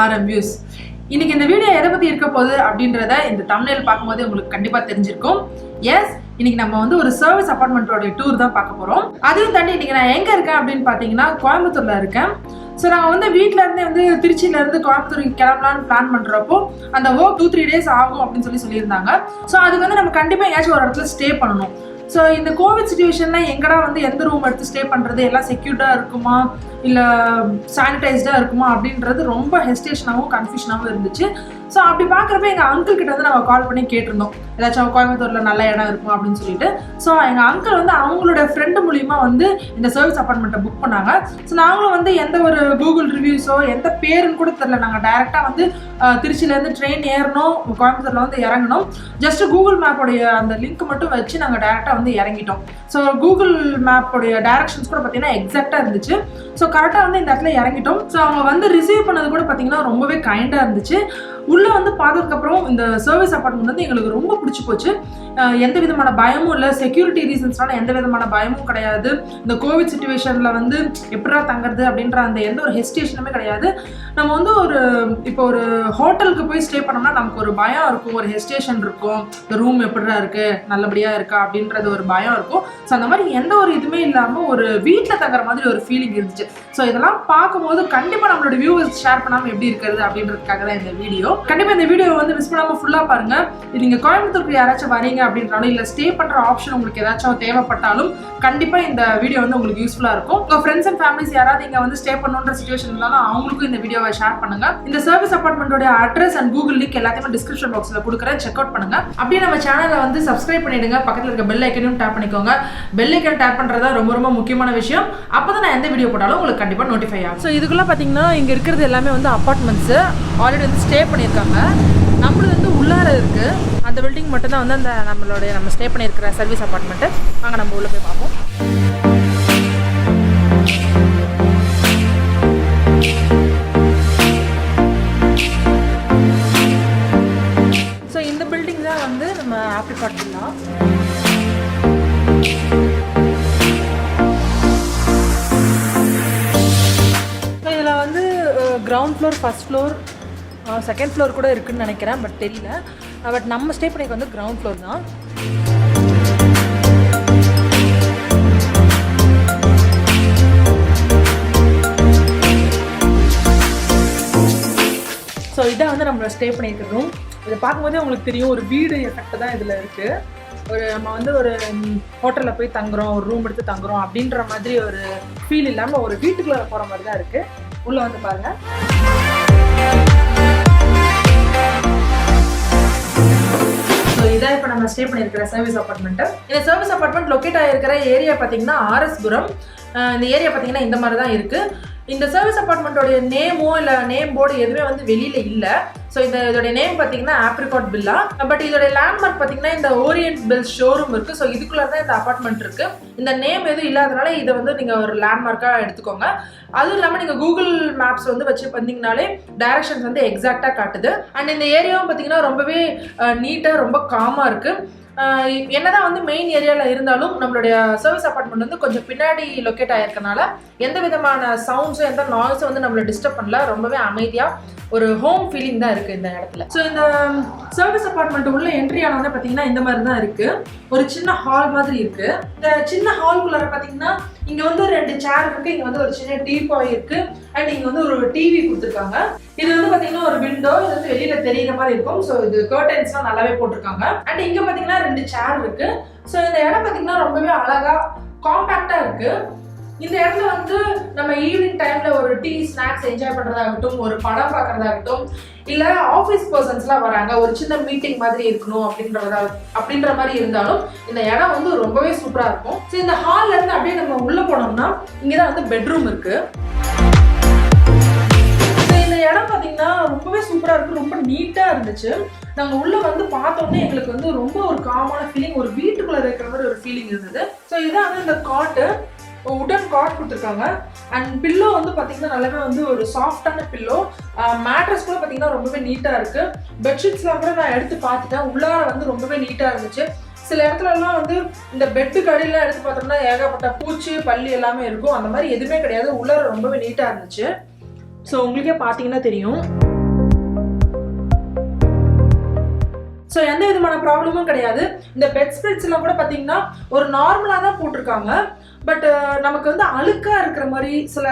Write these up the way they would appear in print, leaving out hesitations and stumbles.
RM Views. இன்னைக்கு இந்த video எதை பத்தி இருக்க போகுது அப்படின்றத இந்த தம்ப்நெயில் பார்க்கும்போது உங்களுக்கு கண்டிப்பா தெரிஞ்சிருக்கும். எஸ், இன்னைக்கு நம்ம வந்து ஒரு சர்வீஸ் அபார்ட்மெண்ட்டோட டூர் தான் பார்க்க போறோம். அதையும் தாண்டி இன்னைக்கு நான் எங்க இருக்கேன் அப்படின்னு பாத்தீங்கன்னா கோயம்புத்தூர்ல இருக்கேன். ஸோ நாங்கள் வந்து வீட்டில இருந்தே வந்து திருச்சியில இருந்து கோயம்புத்தூருக்கு கிளம்பலான்னு பிளான் பண்றப்போ அந்த ஒர்க் 2-3 days ஆகும் அப்படின்னு சொல்லியிருந்தாங்க. ஸோ அதுக்கு வந்து நம்ம கண்டிப்பா எங்கேயாச்சும் ஒரு இடத்துல ஸ்டே பண்ணணும். ஸோ இந்த கோவிட் சுச்சுவேஷன்ல எங்கடா வந்து எந்த ரூம் எடுத்து ஸ்டே பண்றது, எல்லாம் செக்யூர்டா இருக்குமா இல்லை சானிடைஸ்டா இருக்குமா அப்படின்றது ரொம்ப ஹெசிடேஷனாகவும் கன்ஃபியூஷனாகவும் இருந்துச்சு. ஸோ அப்படி பார்க்குறப்ப எங்கள் அங்கிள் கிட்ட வந்து நம்ம கால் பண்ணி கேட்டிருந்தோம் ஏதாச்சும் கோயம்புத்தூரில் நல்ல இடம் இருக்குமா அப்படின்னு சொல்லிட்டு. ஸோ எங்கள் அங்கிள் வந்து அவங்களோட ஃப்ரெண்டு மூலிமா வந்து இந்த சர்வீஸ் அப்பார்ட்மெண்ட்டை புக் பண்ணாங்க. ஸோ நாங்களும் வந்து எந்த ஒரு கூகுள் ரிவ்யூஸோ எந்த பேருன்னு கூட தெரியல, நாங்கள் டைரெக்டாக வந்து திருச்சியிலேருந்து ட்ரெயின் ஏறணும், கோயம்புத்தூரில் வந்து இறங்கணும். ஜஸ்ட் கூகுள் மேப்போடைய அந்த லிங்க் மட்டும் வச்சு நாங்கள் டைரெக்டாக வந்து இறங்கிட்டோம். ஸோ கூகுள் மேப்போடைய டைரக்ஷன்ஸ் கூட பார்த்தீங்கன்னா எக்ஸாக்டாக இருந்துச்சு. ஸோ கரெக்டாக வந்து இந்த இடத்துல இறங்கிட்டோம். ஸோ அவங்க வந்து ரிசீவ் பண்ணது கூட பார்த்தீங்கன்னா ரொம்பவே கைண்டாக இருந்துச்சு. உள்ளே வந்து பார்த்ததுக்கப்புறம் இந்த சர்வீஸ் அப்பார்ட்மெண்ட் வந்து எங்களுக்கு ரொம்ப பிடிச்சி போச்சு. எந்த விதமான பயமும் இல்லை, செக்யூரிட்டி ரீசன்ஸ்னால எந்த விதமான பயமும் கிடையாது. இந்த கோவிட் சுச்சுவேஷனில் வந்து எப்படா தங்குறது அப்படின்ற அந்த எந்த ஒரு ஹெசிடேஷனுமே கிடையாது. நம்ம வந்து இப்போ ஒரு ஹோட்டலுக்கு போய் ஸ்டே பண்ணோம்னா நமக்கு ஒரு பயம் இருக்கும், ஒரு ஹெசிடேஷன் இருக்கும், இந்த ரூம் எப்படிடா இருக்கு, நல்லபடியா இருக்கா அப்படின்றது ஒரு பயம் இருக்கும். ஸோ அந்த மாதிரி எந்த ஒரு இதுவுமே இல்லாமல் ஒரு வீட்டில் தங்குற மாதிரி ஒரு ஃபீலிங் இருந்துச்சு. ஸோ இதெல்லாம் பார்க்கும்போது கண்டிப்பாக நம்மளோட வியூவர்ஸ் ஷேர் பண்ணாமல் எப்படி இருக்கிறது அப்படின்றதுக்காக தான் இந்த வீடியோ. கண்டிப்பாக இந்த வீடியோ வந்து மிஸ் பண்ணாமல் ஃபுல்லாக பாருங்க. நீங்கள் கோயம்புத்தூருக்கு யாராச்சும் வரீங்க அப்படின்றாலும் இல்லை ஸ்டே பண்ணுற ஆப்ஷன் உங்களுக்கு ஏதாச்சும் தேவைப்பட்டாலும் கண்டிப்பாக இந்த வீடியோ வந்து உங்களுக்கு யூஸ்ஃபுல்லாக இருக்கும். உங்கள் ஃப்ரெண்ட்ஸ் அண்ட் ஃபேமிலிஸ் யாராவது இங்கே வந்து ஸ்டே பண்ணுன்ற சிச்சுவேஷன் இருந்தாலும் அவங்களுக்கும் இந்த வீடியோவை ஷேர் பண்ணுங்க. இந்த சர்வீஸ் அப்பார்ட்மெண்ட்டோட அட்ரஸ் அண்ட் கூகுள் லிங்க் எல்லாத்தையுமே டிஸ்கிரிப்ஷன் பாக்ஸில் கொடுக்குறேன், செக் அவுட் பண்ணுங்க. அப்படியே நம்ம சேனலை வந்து சப்ஸ்கிரைப் பண்ணிடுங்க, பக்கத்தில் இருக்க பெல் ஐக்கனையும் டேப் பண்ணிக்கோங்க. பெல் ஐக்கன் டேப் பண்ணுறதா ரொம்ப ரொம்ப முக்கியமான விஷயம். அப்போ தான் நான் எந்த வீடியோ போட்டாலும் உங்களுக்கு கண்டிப்பாக நோட்டிஃபை ஆகும். ஸோ இதுக்குள்ள பார்த்தீங்கன்னா இங்கே இருக்கிறது எல்லாமே வந்து அப்பார்ட்மெண்ட்ஸு ஆல்ரெடி வந்து ஸ்டே பண்ணியிருக்காங்க. நம்மளுக்கு வந்து உள்ளார இருக்கு அந்த பில்டிங் மட்டும் தான் வந்து அந்த நம்ம ஸ்டே பண்ணியிருக்கிற சர்வீஸ் அப்பார்ட்மெண்ட்டு. வாங்க நம்ம உள்ள போய் பார்ப்போம். ஸோ இந்த பில்டிங் தான் வந்து நம்ம ஆப்ரிகாட் வில்லா. இதில் வந்து ground floor, first floor, second floor கூட இருக்குன்னு நினைக்கிறேன், பட் தெரியல. பட் நம்ம ஸ்டே பண்ணிக்க வந்து கிரவுண்ட் ஃப்ளோர் தான். ஸோ இதான் வந்து நம்மளோட ஸ்டே பண்ணியிருக்க ரூம். இதை பார்க்கும்போதே உங்களுக்கு தெரியும் ஒரு வீடு எஃபெக்ட் தான் இதில் இருக்குது. நம்ம வந்து ஒரு ஹோட்டலில் போய் தங்குறோம், ஒரு ரூம் எடுத்து தங்குறோம் அப்படின்ற மாதிரி ஒரு ஃபீல் இல்லாமல் ஒரு வீட்டுக்குள்ளே போகிற மாதிரி தான் இருக்குது. உள்ளே வந்து பாருங்கள். ஸோ இதான் இப்போ நம்ம ஸ்டே பண்ணியிருக்கிற சர்வீஸ் அப்பார்ட்மெண்ட்டு. இந்த சர்வீஸ் அப்பார்ட்மெண்ட் லொக்கேட் ஆகிருக்கிற ஏரியா பார்த்தீங்கன்னா RS-புரம். இந்த ஏரியா பார்த்தீங்கன்னா இந்த மாதிரி தான் இருக்குது. இந்த சர்வீஸ் அப்பார்ட்மெண்ட்டோடைய நேமோ இல்லை நேம் போர்டு எதுவுமே வந்து வெளியில் இல்லை. ஸோ இதோடைய நேம் பார்த்தீங்கன்னா ஆப்ரிகாட் வில்லா. பட் இதோடைய லேண்ட்மார்க் பார்த்தீங்கன்னா இந்த ஓரியன்ட் பெல்ஸ் ஷோரூம் இருக்குது. ஸோ இதுக்குள்ளே தான் இந்த அப்பார்ட்மெண்ட் இருக்குது. இந்த நேம் எதுவும் இல்லாதனால இதை வந்து நீங்கள் ஒரு லேண்ட்மார்க்காக எடுத்துக்கோங்க. அதுவும் இல்லாமல் நீங்கள் கூகுள் மேப்ஸ் வந்து வச்சு வந்தீங்கனாலே டைரக்ஷன்ஸ் வந்து எக்ஸாக்டாக காட்டுது. அண்ட் இந்த ஏரியாவும் பார்த்தீங்கன்னா ரொம்பவே நீட்டாக ரொம்ப காமாக இருக்குது. என்னதான் வந்து மெயின் ஏரியாவில் இருந்தாலும் நம்மளுடைய சர்வீஸ் அப்பார்ட்மெண்ட் வந்து கொஞ்சம் பின்னாடி லொக்கேட் ஆகிருக்கனால எந்த விதமான சவுண்ட்ஸும் எந்த நாய்ஸும் வந்து நம்மளை டிஸ்டர்ப் பண்ணல. ரொம்பவே அமைதியாக ஒரு ஹோம் ஃபீலிங் தான் இருக்குது இந்த இடத்துல. ஸோ இந்த சர்வீஸ் அப்பார்ட்மெண்ட் உள்ள என்ட்ரி ஆனோடனே பார்த்தீங்கன்னா இந்த மாதிரி தான் இருக்குது. ஒரு சின்ன ஹால் மாதிரி இருக்குது. இந்த சின்ன ஹால்குள்ளார பார்த்தீங்கன்னா இங்கே வந்து 2 சேர் இருக்குது, இங்கே வந்து ஒரு சின்ன டீபாய் இருக்குது, அண்ட் இங்கே வந்து ஒரு டிவி கொடுத்துருக்காங்க. இது வந்து பார்த்தீங்கன்னா ஒரு விண்டோ, இது வந்து வெளியில் தெரியுற மாதிரி இருக்கும். ஸோ இது கர்டன்ஸ்லாம் நல்லாவே போட்டிருக்காங்க. அண்ட் இங்கே பார்த்தீங்கன்னா 2 சேர் இருக்குது. ஸோ இந்த இடம் பார்த்தீங்கன்னா ரொம்பவே அழகாக காம்பேக்டாக இருக்குது. இந்த இடத்துல வந்து நம்ம ஈவினிங் டைம்ல ஒரு டீ ஸ்நாக்ஸ் என்ஜாய் பண்றதாகட்டும், ஒரு படம் பார்க்கறதாகட்டும், இல்ல ஆஃபீஸ் பர்சன்ஸ்லாம் வராங்க ஒரு சின்ன மீட்டிங் மாதிரி இருக்கணும் அப்படின்ற மாதிரி இருந்தாலும் இந்த இடம் வந்து ரொம்பவே சூப்பரா இருக்கும். ஸோ இந்த ஹால்ல இருந்து அப்படியே நம்ம உள்ள போனோம்னா இங்கதான் வந்து பெட்ரூம் இருக்கு. இந்த இடம் பார்த்தீங்கன்னா ரொம்பவே சூப்பரா இருக்கு, ரொம்ப நீட்டா இருந்துச்சு. நாங்க உள்ள வந்து பார்த்தோன்னே எங்களுக்கு வந்து ரொம்ப ஒரு காமான ஃபீலிங், ஒரு வீட்டுக்குள்ள இருக்கிற மாதிரி ஒரு ஃபீலிங் இருந்தது. ஸோ இதான் வந்து இந்த காட்டு, உடன் காட் கொடுத்துருக்காங்க. அண்ட் பில்லோ வந்து பார்த்தீங்கன்னா நல்லாவே வந்து ஒரு சாஃப்டான பில்லோ. மேட்ரஸ் கூட பார்த்தீங்கன்னா ரொம்பவே நீட்டாக இருக்குது. பெட்ஷீட்ஸ்லாம் கூட நான் எடுத்து பார்த்துட்டேன், உள்ளார வந்து ரொம்பவே நீட்டாக இருந்துச்சு. சில இடத்துலலாம் வந்து இந்த பெட்டு கடையிலாம் எடுத்து பார்த்தோம்னா ஏகப்பட்ட பூச்சி பள்ளி எல்லாமே இருக்கும். அந்த மாதிரி எதுவுமே கிடையாது, உள்ளார ரொம்பவே நீட்டாக இருந்துச்சு. ஸோ உங்களுக்கே பார்த்தீங்கன்னா தெரியும். ஸோ எந்த விதமான ப்ராப்ளமும் கிடையாது. இந்த பெட் ஸ்ப்ரெட்ஸ்லாம் கூட பார்த்தீங்கன்னா ஒரு நார்மலாக தான் போட்டிருக்காங்க. பட் நமக்கு வந்து அழுக்காக இருக்கிற மாதிரி சில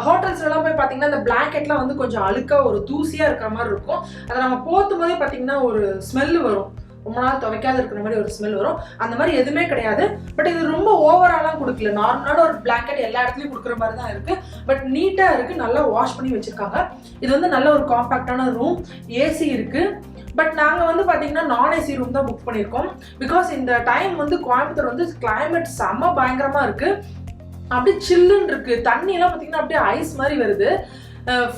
ஹோட்டல்ஸ்லாம் போய் பார்த்தீங்கன்னா இந்த பிளாங்கெட்லாம் வந்து கொஞ்சம் அழுக்காக ஒரு தூசியாக இருக்கிற மாதிரி இருக்கும். அதை நம்ம போத்தும் போதே பார்த்தீங்கன்னா ஒரு ஸ்மெல்லு வரும், ரொம்ப நாள் துவைக்காத இருக்கிற மாதிரி ஒரு ஸ்மெல் வரும். அந்த மாதிரி எதுவுமே கிடையாது. பட் இது ரொம்ப ஓவராலாம் கொடுக்கல, நார்மலான ஒரு பிளாங்கெட் எல்லா இடத்துலையும் கொடுக்குற மாதிரி தான் இருக்குது. பட் நீட்டாக இருக்குது, நல்லா வாஷ் பண்ணி வச்சுருக்காங்க. இது வந்து நல்ல ஒரு காம்பேக்டான ரூம், ஏசி இருக்குது. பட் நாங்கள் வந்து பார்த்தீங்கன்னா நான் ஏசி ரூம் தான் புக் பண்ணியிருக்கோம். பிகாஸ் இந்த டைம் வந்து கோயம்புத்தூர் வந்து கிளைமேட் செம்ம பயங்கரமாக இருக்குது. அப்படியே சில்லுன்னு இருக்குது. தண்ணியெல்லாம் பார்த்தீங்கன்னா அப்படியே ஐஸ் மாதிரி வருது.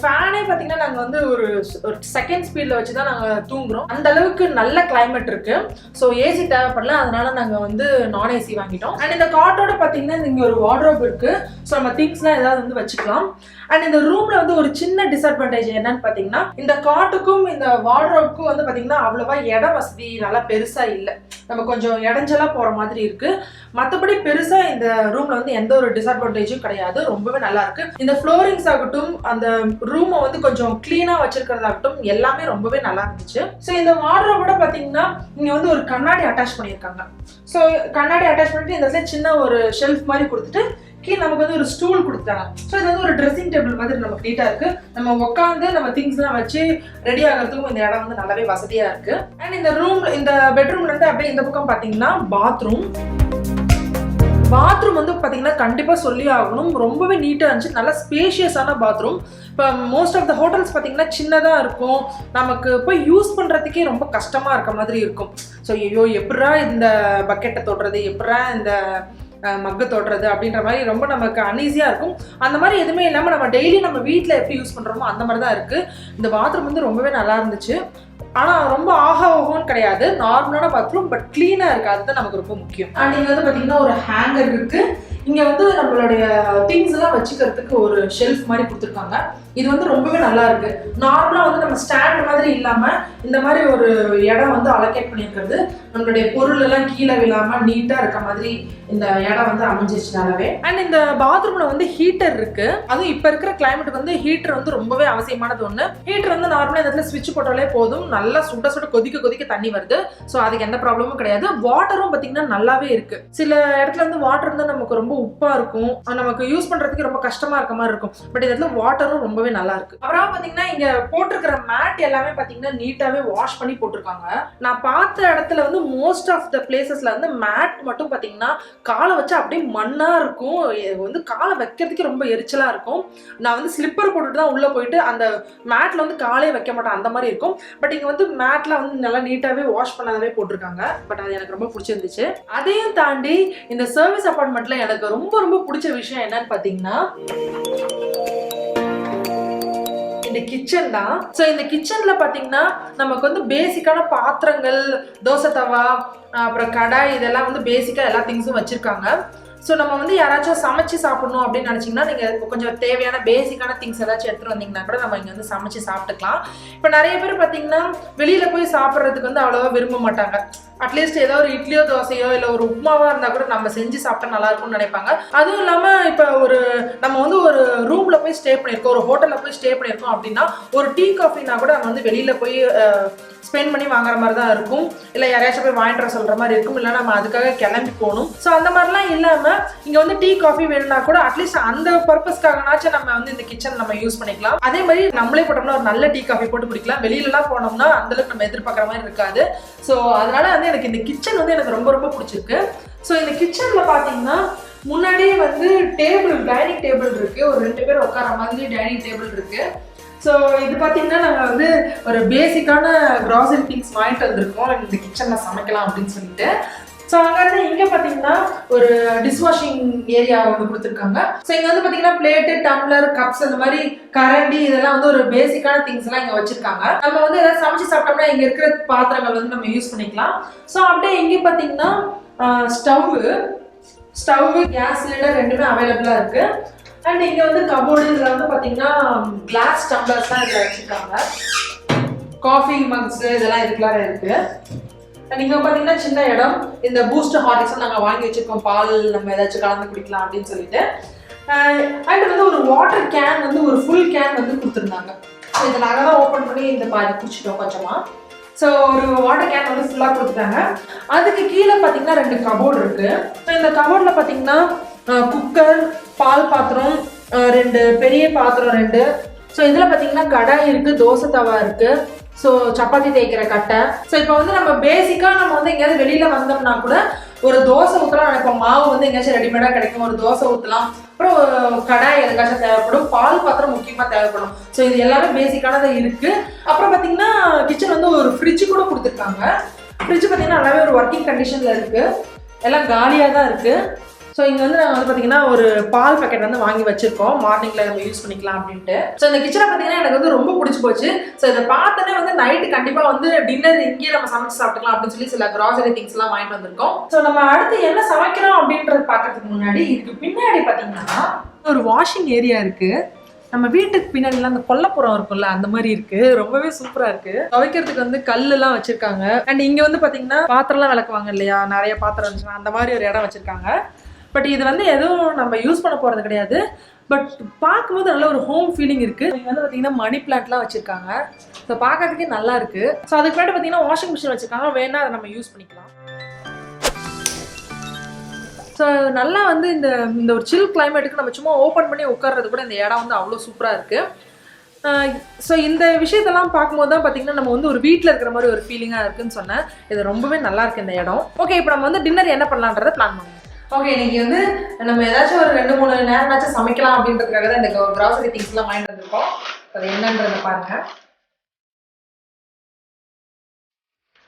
ஃபேனே பார்த்தீங்கன்னா நாங்கள் வந்து ஒரு செகண்ட் ஸ்பீடில் வச்சு தான் நாங்கள் தூங்குறோம். அந்த அளவுக்கு நல்ல கிளைமேட் இருக்குது. ஸோ ஏசி தேவைப்படல, அதனால நாங்கள் வந்து நான் ஏசி வாங்கிட்டோம். அண்ட் இந்த காட்டோட பார்த்தீங்கன்னா இங்கே ஒரு வார்ட்ரோப் இருக்குது. ஸோ நம்ம திங்ஸ்லாம் ஏதாவது வந்து வச்சுக்கலாம். அண்ட் இந்த ரூமில் வந்து ஒரு சின்ன டிஸ்அட்வான்டேஜ் என்னன்னு பார்த்தீங்கன்னா இந்த காட்டுக்கும் இந்த வார்ட்ரோப்க்கும் வந்து பார்த்தீங்கன்னா அவ்வளோவா இட வசதி நல்லா பெருசாக இல்லை. நம்ம கொஞ்சம் இடைஞ்சலாக போகிற மாதிரி இருக்குது. மற்றபடி பெருசாக இந்த ரூமில் வந்து எந்த ஒரு டிஸ்அட்வான்டேஜும் கிடையாது. ரொம்பவே நல்லா இருக்குது. இந்த ஃப்ளோரிங்ஸ் ஆகட்டும், அந்த ரூமை வந்து கொஞ்சம் கிளீனாக வச்சிருக்கிறதாகட்டும், எல்லாமே ரொம்பவே நல்லா இருந்துச்சு. ஸோ இந்த வார்ட்ரோபோட பார்த்தீங்கன்னா இங்கே வந்து ஒரு கண்ணாடி அட்டாச் பண்ணியிருக்காங்க. ஸோ கண்ணாடி அட்டாச் பண்ணிட்டு இந்த சைட் சின்ன ஒரு ஷெல்ஃப் மாதிரி கொடுத்துட்டு கீழே நமக்கு வந்து ஒரு ஸ்டூல் கொடுத்தாங்க. ஸோ இது வந்து ஒரு ட்ரெஸ்ஸிங் டேபிள் மாதிரி நமக்கு நீட்டாக இருக்குது. நம்ம உட்காந்து நம்ம திங்ஸ்லாம் வச்சு ரெடி ஆகிறதுக்கும் இந்த இடம் வந்து நல்லாவே வசதியாக இருக்குது. அண்ட் இந்த இந்த பெட்ரூம்லேருந்து அப்படியே இந்த பக்கம் பார்த்தீங்கன்னா பாத்ரூம் வந்து பார்த்தீங்கன்னா கண்டிப்பாக சொல்லி ஆகணும், ரொம்பவே நீட்டாக இருந்துச்சு. நல்லா ஸ்பேஷியஸான பாத்ரூம். இப்போ மோஸ்ட் ஆஃப் த ஹோட்டல்ஸ் பார்த்தீங்கன்னா சின்னதாக இருக்கும், நமக்கு போய் யூஸ் பண்ணுறதுக்கே ரொம்ப கஷ்டமாக இருக்க மாதிரி இருக்கும். ஸோ ஐயோ எப்படா இந்த பக்கெட்டை தொடுறது, எப்படா இந்த மக்கு தொடுறது அப்படின்ற மாதிரி ரொம்ப நமக்கு அன்ஈஸியாக இருக்கும். அந்த மாதிரி எதுவுமே இல்லாமல் நம்ம டெய்லி நம்ம வீட்டில் எப்படி யூஸ் பண்ணுறோமோ அந்த மாதிரி தான் இருக்குது. இந்த பாத்ரூம் வந்து ரொம்பவே நல்லா இருந்துச்சு. ஆனால் ரொம்ப ஓஹோன்னு கிடையாது, நார்மலான பாத்ரூம். பட் கிளீனாக இருக்குது, அதுதான் நமக்கு ரொம்ப முக்கியம். அண்ட் இங்கே வந்து பார்த்தீங்கன்னா ஒரு ஹேங்கர் இருக்குது. இங்கே வந்து நம்மளுடைய திங்ஸ் எல்லாம் வச்சுக்கிறதுக்கு ஒரு ஷெல்ஃப் மாதிரி கொடுத்துருக்காங்க. இது வந்து ரொம்பவே நல்லா இருக்கு. நார்மலாக வந்து நம்ம ஸ்டாண்ட் மாதிரி இல்லாமல் இந்த மாதிரி ஒரு இடம் வந்து அலோகேட் பண்ணியிருக்கிறது நம்மளுடைய பொருள் எல்லாம் கீழே விழாமல் நீட்டாக இருக்க மாதிரி இந்த இடம் வந்து அமைஞ்சிருச்சுனாலவே. அண்ட் இந்த பாத்ரூம்ல வந்து ஹீட்டர் இருக்கு. அதுவும் இப்போ இருக்கிற கிளைமேட் வந்து ஹீட்டர் வந்து ரொம்பவே அவசியமானது ஒன்று. ஹீட்டர் வந்து நார்மலாக இந்த இடத்துல ஸ்விட்ச் போட்டாலே போதும், நல்லா சுட சுட கொதிக்க தண்ணி வருது. ஸோ அதுக்கு எந்த ப்ராப்ளமும் கிடையாது. வாட்டரும் பார்த்தீங்கன்னா நல்லாவே இருக்கு. சில இடத்துல வந்து வாட்டர் வந்து நமக்கு ரொம்ப உப்பா இருக்கும், நமக்கு யூஸ் பண்றதுக்கு ரொம்ப கஷ்டமா இருக்க மாதிரி இருக்கும். பட் இந்த இடத்துல வாட்டரும் ரொம்பவே நல்லா இருக்கு. அப்புறம் பாத்தீங்கன்னா இங்க போட்டிருக்கிற மேட் எல்லாமே பாத்தீங்கன்னா நீட்டாவே வாஷ் பண்ணி போட்டிருக்காங்க. நான் பார்த்த இடத்துல வந்து மோஸ்ட் ஆஃப் த பிளேசஸ்ல வந்து மேட் மட்டும் பாத்தீங்கன்னா காலை வச்சு அப்படியே மண்ணா இருக்கும், வந்து காலை வைக்கிறதுக்கு ரொம்ப எரிச்சலா இருக்கும். நான் வந்து ஸ்லிப்பர் போட்டுட்டு தான் உள்ள போயிட்டு அந்த மேட்ல வந்து காலே வைக்க மாட்டேன், அந்த மாதிரி இருக்கும். பட் இங்க வந்து மேட்ல வந்து நல்லா நீட்டாவே வாஷ் பண்ணாதவே போட்டிருக்காங்க. பட் அது எனக்கு ரொம்ப பிடிச்சிருந்துச்சு. அதையும் தாண்டி இந்த சர்வீஸ் அபார்ட்மெண்ட்ல எனக்கு ரொம்ப ரொம்ப பிடிச்ச விஷயம் என்னன்னு பாத்தீங்கன்னா இந்த கிச்சன் தான். ஸோ இந்த கிச்சன்ல பாத்தீங்கன்னா நமக்கு வந்து பேசிக்கான பாத்திரங்கள், தோசை தவா, அப்புறம் கடாய், இதெல்லாம் வந்து பேசிக்கா எல்லா திங்ஸும் வச்சிருக்காங்க. ஸோ நம்ம வந்து யாராச்சும் சமைச்சு சாப்பிடணும் அப்படின்னு நினச்சிங்கன்னா நீங்கள் கொஞ்சம் தேவையான பேசிக்கான திங்ஸ் ஏதாச்சும் எடுத்துகிட்டு வந்தீங்கன்னா கூட நம்ம இங்கே வந்து சமைச்சு சாப்பிட்டுக்கலாம். இப்போ நிறைய பேர் பார்த்தீங்கன்னா வெளியில் போய் சாப்பிட்றதுக்கு வந்து அவ்வளோவா விரும்ப மாட்டாங்க. அட்லீஸ்ட் ஏதோ ஒரு இட்லியோ தோசையோ இல்லை ஒரு உப்புமாவாக இருந்தால் கூட நம்ம செஞ்சு சாப்பிட்டா நல்லா இருக்கும்னு நினைப்பாங்க. அதுவும் இல்லாமல் இப்போ நம்ம வந்து ஒரு ரூமில் போய் ஸ்டே பண்ணியிருக்கோம், ஒரு ஹோட்டலில் போய் ஸ்டே பண்ணியிருக்கோம் அப்படின்னா ஒரு டீ காஃபினா கூட நம்ம வந்து வெளியில் போய் ஸ்பெண்ட் பண்ணி வாங்குற மாதிரி தான் இருக்கும். இல்லை யாரையாச்சும் போய் வாங்கிட்டு வர சொல்கிற மாதிரி இருக்கும், இல்லை நம்ம அதுக்காக கிளம்பி போகணும். ஸோ அந்த மாதிரிலாம் இல்லாமல் இங்கே வந்து டீ காஃபி வேணும்னா கூட அட்லீஸ்ட் அந்த பர்பஸ்க்காகனாச்சும் நம்ம வந்து இந்த கிச்சன் நம்ம யூஸ் பண்ணிக்கலாம். அதே மாதிரி நம்மளே போட்டோம்னா ஒரு நல்ல டீ காஃபி போட்டு குடிக்கலாம். வெளியிலலாம் போனோம்னா அந்தளவுக்கு நம்ம எதிர்பார்க்குற மாதிரி இருக்காது. ஸோ அதனால வந்து எனக்கு இந்த கிச்சன் வந்து எனக்கு ரொம்ப ரொம்ப பிடிச்சிருக்கு. ஸோ இந்த கிச்சனில் பார்த்தீங்கன்னா முன்னாடியே வந்து டைனிங் டேபிள் இருக்கு, ஒரு 2 பேர் உட்கார மாதிரி டைனிங் டேபிள் இருக்கு. ஸோ இது பார்த்தீங்கன்னா நாங்கள் வந்து ஒரு பேசிக்கான கிராசரி திங்ஸ் வாங்கிட்டு வந்திருக்கோம் இந்த கிச்சனில் சமைக்கலாம் அப்படின்னு சொல்லிட்டு. ஸோ அங்கே இங்கே பார்த்தீங்கன்னா ஒரு டிஷ்வாஷிங் ஏரியா ஒன்று கொடுத்துருக்காங்க. ஸோ இங்கே வந்து பார்த்தீங்கன்னா பிளேட்டு, டம்ளர், கப்ஸ், அந்த மாதிரி கரண்டி, இதெல்லாம் வந்து ஒரு பேசிக்கான திங்ஸ் எல்லாம் இங்கே வச்சிருக்காங்க. நம்ம வந்து ஏதாவது சமைச்சு சாப்பிட்டோம்னா இங்கே இருக்கிற பாத்திரங்கள் வந்து நம்ம யூஸ் பண்ணிக்கலாம். ஸோ அப்படியே இங்கே பார்த்தீங்கன்னா ஸ்டவ், கேஸ் சிலிண்டர் ரெண்டுமே அவைலபிளாக இருக்கு. அண்ட் இங்கே வந்து கபோர்டு, இதில் வந்து பார்த்தீங்கன்னா கிளாஸ் டம்ளர்ஸ் தான் இதில் வச்சுருக்காங்க. காஃபி மக்ஸ் இதெல்லாம் இதுக்குள்ளார இருக்கு. அண்ட் இங்கே பார்த்தீங்கன்னா சின்ன இடம், இந்த பூஸ்ட் ஹார்லிக்ஸ் நாங்கள் வாங்கி வச்சிருக்கோம், பால் நம்ம ஏதாச்சும் கலந்து குடிக்கலாம் அப்படின்னு சொல்லிட்டு. அண்ட் வந்து ஒரு வாட்டர் கேன் வந்து ஒரு ஃபுல் கேன் வந்து கொடுத்துருந்தாங்க. ஸோ இதை நாங்கள் தான் ஓப்பன் பண்ணி இந்த பாதி குடிச்சிட்டோம் கொஞ்சமாக. ஸோ ஒரு வாட்டர் கேன் வந்து ஃபுல்லாக கொடுத்துட்டாங்க. அதுக்கு கீழே பார்த்தீங்கன்னா 2 கபோர்டு இருக்குது. ஸோ இந்த கபோர்டில் பார்த்தீங்கன்னா குக்கர், பால் பாத்திரம் 2, பெரிய பாத்திரம் 2. ஸோ இதில் பார்த்தீங்கன்னா கடாய் இருக்குது, தோசை தவா இருக்குது, ஸோ சப்பாத்தி தேய்க்கிற கட்டை. ஸோ இப்போ வந்து நம்ம பேசிக்காக நம்ம வந்து எங்கேயாவது வெளியில் வந்தோம்னா கூட ஒரு தோசை ஊற்றலாம் நினைப்போம். மாவு வந்து எங்கேயாச்சும் ரெடிமேடாக கிடைக்கும், ஒரு தோசை ஊற்றலாம். அப்புறம் கடாய் எதுக்காச்சும் தேவைப்படும், பால் பாத்திரம் முக்கியமாக தேவைப்படும். ஸோ இது எல்லாமே பேசிக்கானது இருக்குது. அப்புறம் பார்த்தீங்கன்னா கிச்சன் வந்து ஒரு ஃப்ரிட்ஜ் கூட கொடுத்துருக்காங்க. ஃப்ரிட்ஜ் பார்த்தீங்கன்னா நல்லாவே ஒரு ஒர்க்கிங் கண்டிஷனில் இருக்குது, எல்லாம் காலியாக தான் இருக்குது. ஸோ இங்கே வந்து நாங்கள் வந்து பார்த்தீங்கன்னா ஒரு பால் பேக்கெட் வந்து வாங்கி வச்சிருக்கோம், மார்னிங்கில் நம்ம யூஸ் பண்ணிக்கலாம் அப்படின்ட்டு. ஸோ இந்த கிச்சனை பார்த்தீங்கன்னா எனக்கு வந்து ரொம்ப பிடிச்சி போச்சு. ஸோ இதை பார்த்தோன்னே வந்து நைட்டு கண்டிப்பாக வந்து டின்னர் இங்கேயே நம்ம சமைச்சு சாப்பிட்டுக்கலாம் அப்படின்னு சொல்லி சில கிராசரி திங்ஸ்லாம் வாங்கிட்டு வந்திருக்கோம். ஸோ நம்ம அடுத்து என்ன சமைக்கிறோம் அப்படின்றது பார்க்கறதுக்கு முன்னாடி இதுக்கு பின்னாடி பார்த்தீங்கன்னா ஒரு வாஷிங் ஏரியா இருக்குது. நம்ம வீட்டுக்கு பின்னாடிலாம் அந்த கொல்லப்புறம் இருக்கும்ல, அந்த மாதிரி இருக்கு. ரொம்பவே சூப்பரா இருக்கு. துவைக்கிறதுக்கு வந்து கல்லுலாம் வச்சிருக்காங்க. அண்ட் இங்க வந்து பாத்தீங்கன்னா பாத்திரம்லாம் விளக்குவாங்க இல்லையா, நிறைய பாத்திரம் இருந்துச்சுன்னா அந்த மாதிரி ஒரு இடம் வச்சிருக்காங்க. பட் இது வந்து எதுவும் நம்ம யூஸ் பண்ண போறது கிடையாது. பட் பார்க்கும்போது நல்ல ஒரு ஹோம் ஃபீலிங் இருக்கு. இங்க வந்து பாத்தீங்கன்னா மணி பிளான்ட்லாம் வச்சிருக்காங்க. ஸோ பார்க்கறதுக்கே நல்லா இருக்கு. ஸோ அதுக்கு முன்னாடி பாத்தீங்கன்னா வாஷிங் மிஷின் வச்சிருக்காங்க, வேணா அதை நம்ம யூஸ் பண்ணிக்கலாம். ஸோ நல்லா வந்து இந்த ஒரு சில் கிளைமேட்டுக்கு நம்ம சும்மா ஓப்பன் பண்ணி உட்கார்றது கூட இந்த இடம் வந்து அவ்வளோ சூப்பராக இருக்குது. ஸோ இந்த விஷயத்தெல்லாம் பார்க்கும்போது தான் பார்த்தீங்கன்னா நம்ம வந்து ஒரு வீட்டில் இருக்கிற மாதிரி ஒரு ஃபீலிங்காக இருக்குன்னு சொன்னேன். இது ரொம்பவே நல்லா இருக்குது இந்த இடம். ஓகே, இப்போ நம்ம வந்து டின்னர் என்ன பண்ணலான்றதை பிளான் பண்ணுவோம். ஓகே, இன்னைக்கு வந்து நம்ம ஏதாச்சும் ஒரு 2-3 நேரமாச்சும் சமைக்கலாம் அப்படின்றதுக்காக தான் இந்த கிராசரி திங்ஸ்லாம் வாங்கிட்டு வந்திருக்கோம். அது என்னன்றதை பாருங்கள்.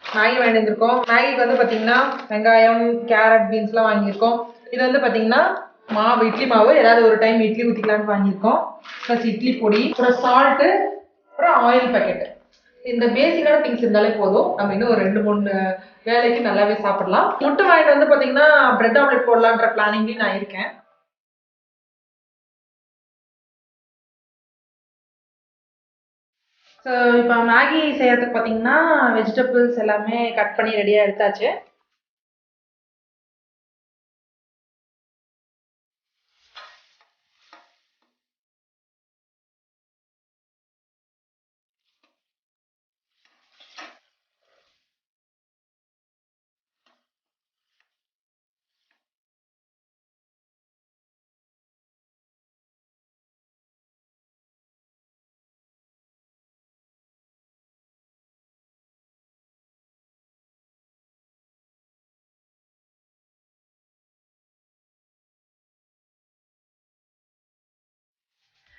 மேகி வாங்கிட்டு வந்திருக்கோம். மேகிக்கு வந்து பார்த்தீங்கன்னா வெங்காயம், கேரட், பீன்ஸ்லாம் வாங்கியிருக்கோம். இது வந்து பார்த்தீங்கன்னா மாவு, இட்லி மாவு, ஏதாவது ஒரு டைம் இட்லி ஊற்றிக்கலான்னு வாங்கியிருக்கோம். ப்ளஸ் இட்லி பொடி, அப்புறம் சால்ட்டு, அப்புறம் ஆயில் பேக்கெட். இந்த பேசிக்கான திங்ஸ் இருந்தாலே போதும், நம்ம இன்னும் ஒரு 2-3 வேலைக்கு நல்லாவே சாப்பிடலாம். முட்டை வாங்கிட்டு வந்து பார்த்தீங்கன்னா பிரெட் ஆம்லெட் போடலான்ற பிளானிங்லேயும் நான் இருக்கேன். ஸோ இப்போ மேகி செய்யறதுக்கு பார்த்தீங்கன்னா வெஜிடபிள்ஸ் எல்லாமே கட் பண்ணி ரெடியாக எடுத்தாச்சு.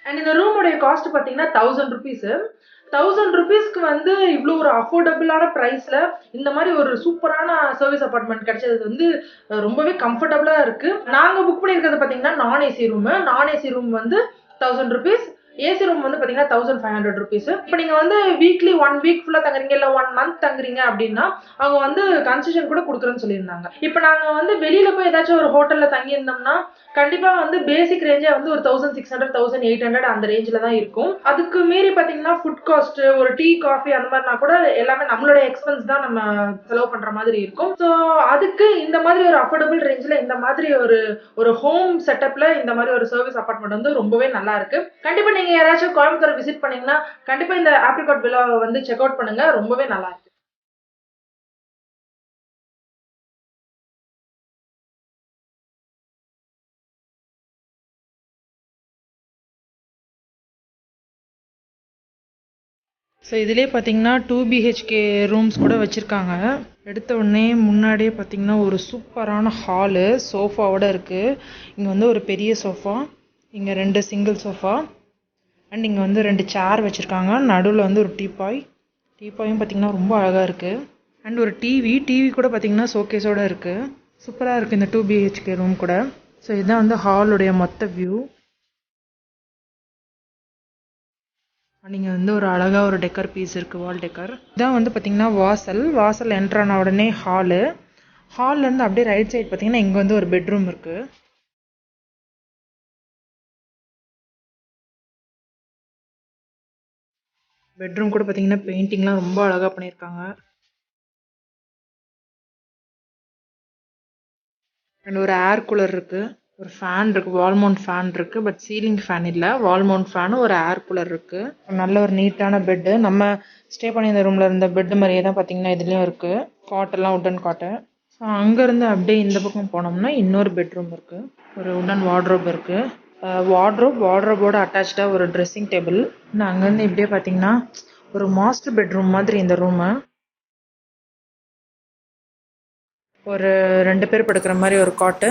அண்ட் இந்த ரூமுடைய காஸ்ட் பார்த்தீங்கன்னா 1000 rupees. 1000 rupeesக்கு வந்து இவ்வளோ ஒரு அஃபோர்டபுளான ப்ரைஸில் இந்த மாதிரி ஒரு சூப்பரான சர்வீஸ் அப்பார்ட்மெண்ட் கிடைச்சது வந்து ரொம்பவே கம்ஃபர்டபுளாக இருக்குது. நாங்கள் புக் பண்ணியிருக்கிறது பார்த்தீங்கன்னா நான் ஏசி ரூம் வந்து 1000 rupees. ஏசி ரூம் வந்து பார்த்தீங்கன்னா 1500 rupees. இப்போ நீங்கள் வந்து வீக்லி 1 வீக் ஃபுல்லாக தங்குறீங்க, இல்லை 1 month தங்குறீங்க அப்படின்னா அவங்க வந்து கன்செஷன் கூட கொடுக்குறேன்னு சொல்லியிருந்தாங்க. இப்போ நாங்கள் வந்து வெளியில் போய் ஏதாச்சும் ஒரு ஹோட்டலில் தங்கியிருந்தோம்னா கண்டிப்பாக வந்து பேசிக் ரேஞ்சே வந்து ஒரு 1600 1800 அந்த ரேஞ்சில் தான் இருக்கும். அதுக்கு மீறி பார்த்தீங்கன்னா ஃபுட் காஸ்ட், ஒரு டீ காஃபி அந்த மாதிரினா கூட எல்லாமே நம்மளோட எக்ஸ்பென்ஸ் தான் நம்ம செலவு பண்ணுற மாதிரி இருக்கும். ஸோ அதுக்கு இந்த மாதிரி ஒரு அஃபோர்டபுள் ரேஞ்சில் இந்த மாதிரி ஒரு ஹோம் செட்டப்பில் இந்த மாதிரி ஒரு சர்வீஸ் அப்பார்ட்மெண்ட் வந்து ரொம்பவே நல்லா இருக்கு. கண்டிப்பாக நீங்கள் யாராச்சும் கோயம்புத்தூர் விசிட் பண்ணீங்கன்னா கண்டிப்பாக இந்த ஆப்ரிகாட் வில்லாவை வந்து செக் அவுட் பண்ணுங்க, ரொம்பவே நல்லா இருக்கு. ஸோ இதிலே பார்த்தீங்கன்னா 2 BHK ரூம்ஸ் கூட வச்சுருக்காங்க. எடுத்த உடனே முன்னாடியே பார்த்தீங்கன்னா ஒரு சூப்பரான ஹாலு, சோஃபாவோட இருக்குது. இங்கே வந்து ஒரு பெரிய சோஃபா, இங்கே 2 சிங்கிள் சோஃபா, அண்ட் இங்கே வந்து 2 சேர் வச்சுருக்காங்க. நடுவில் வந்து ஒரு டீப்பாயும் பார்த்தீங்கன்னா ரொம்ப அழகாக இருக்குது. அண்ட் ஒரு டிவி கூட பார்த்தீங்கன்னா ஷோகேஸோடு இருக்குது. சூப்பராக இருக்குது இந்த 2 BHK ரூம் கூட. ஸோ இதுதான் வந்து ஹாலுடைய மொத்த வியூ. நீங்கள் வந்து ஒரு அழகாக ஒரு டெக்கர் பீஸ் இருக்குது, வால் டெக்கர். இதான் வந்து பார்த்தீங்கன்னா வாசல் என்ட்ரான உடனே ஹால்லேருந்து அப்படியே ரைட் சைடு பார்த்தீங்கன்னா இங்கே வந்து ஒரு பெட்ரூம் இருக்குது. பெட்ரூம் கூட பார்த்தீங்கன்னா பெயிண்டிங்லாம் ரொம்ப அழகாக பண்ணியிருக்காங்க. அண்ட் ஒரு ஏர் கூலர் இருக்குது. ஒரு ஃபேன் இருக்குது, வால் மவுண்ட் ஃபேன் இருக்குது. பட் சீலிங் ஃபேன் இல்லை, வால் மவுண்ட் ஃபேனு, ஒரு ஏர் கூலர் இருக்குது. நல்ல ஒரு நீட்டான பெட்டு. நம்ம ஸ்டே பண்ணி இந்த ரூமில் இருந்த பெட்டு மாதிரியே தான் பார்த்தீங்கன்னா இதுலேயும் இருக்குது. காட்டெல்லாம் உட்டன் காட்டு. ஸோ அங்கேருந்து அப்படியே இந்த பக்கம் போனோம்னா இன்னொரு பெட்ரூம் இருக்குது. ஒரு உட்டன் வார்ட்ரோப் இருக்குது. வார்ட்ரோபோட அட்டாச்சாக ஒரு ட்ரெஸ்ஸிங் டேபிள். அங்கேருந்து இப்படியே பார்த்தீங்கன்னா ஒரு மாஸ்டர் பெட்ரூம் மாதிரி இந்த ரூமு. ஒரு 2 பேர் படுக்கிற மாதிரி ஒரு காட்டு,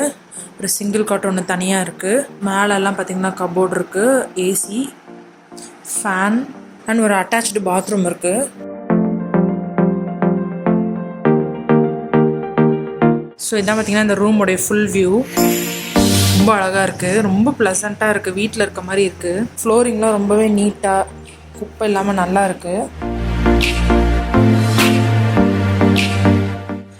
ஒரு சிங்கிள் காட்டு ஒன்று தனியாக இருக்குது. மேலெல்லாம் பார்த்தீங்கன்னா கபோர்டு இருக்குது, ஏசி, ஃபேன் அண்ட் ஒரு அட்டாச்டு பாத்ரூம் இருக்குது. ஸோ இதான் பார்த்தீங்கன்னா இந்த ரூமோடைய ஃபுல் வியூ. ரொம்ப அழகாக இருக்குது, ரொம்ப ப்ளசண்ட்டாக இருக்குது, வீட்டில் இருக்க மாதிரி இருக்குது. ஃப்ளோரிங்லாம் ரொம்பவே நீட்டாக, குப்பை இல்லாமல் நல்லா இருக்குது.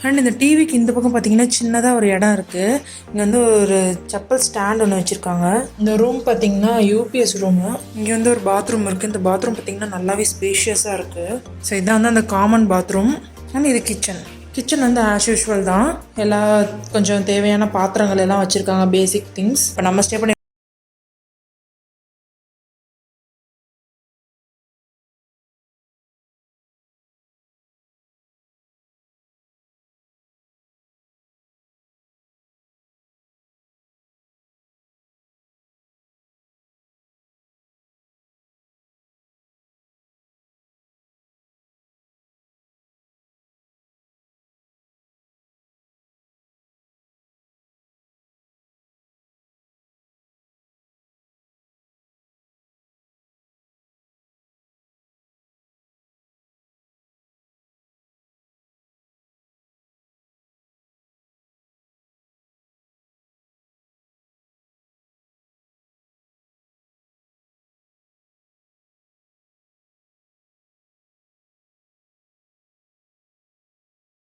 அண்ட் இந்த டிவிக்கு இந்த பக்கம் பார்த்தீங்கன்னா சின்னதாக ஒரு இடம் இருக்குது. இங்கே வந்து ஒரு செப்பல் ஸ்டாண்ட் ஒன்று வச்சுருக்காங்க. இந்த ரூம் பார்த்தீங்கன்னா யூபிஎஸ் ரூமு. இங்கே வந்து ஒரு பாத்ரூம் இருக்குது. இந்த பாத்ரூம் பார்த்தீங்கன்னா நல்லாவே ஸ்பேஷியஸாக இருக்குது. ஸோ இதான் வந்து அந்த காமன் பாத்ரூம். அண்ட் இது கிச்சன் வந்து ஆஸ் யூஷுவல் தான். எல்லா கொஞ்சம் தேவையான பாத்திரங்கள் எல்லாம் வச்சுருக்காங்க, பேசிக் திங்ஸ். இப்போ நம்ம ஸ்டே பண்ணி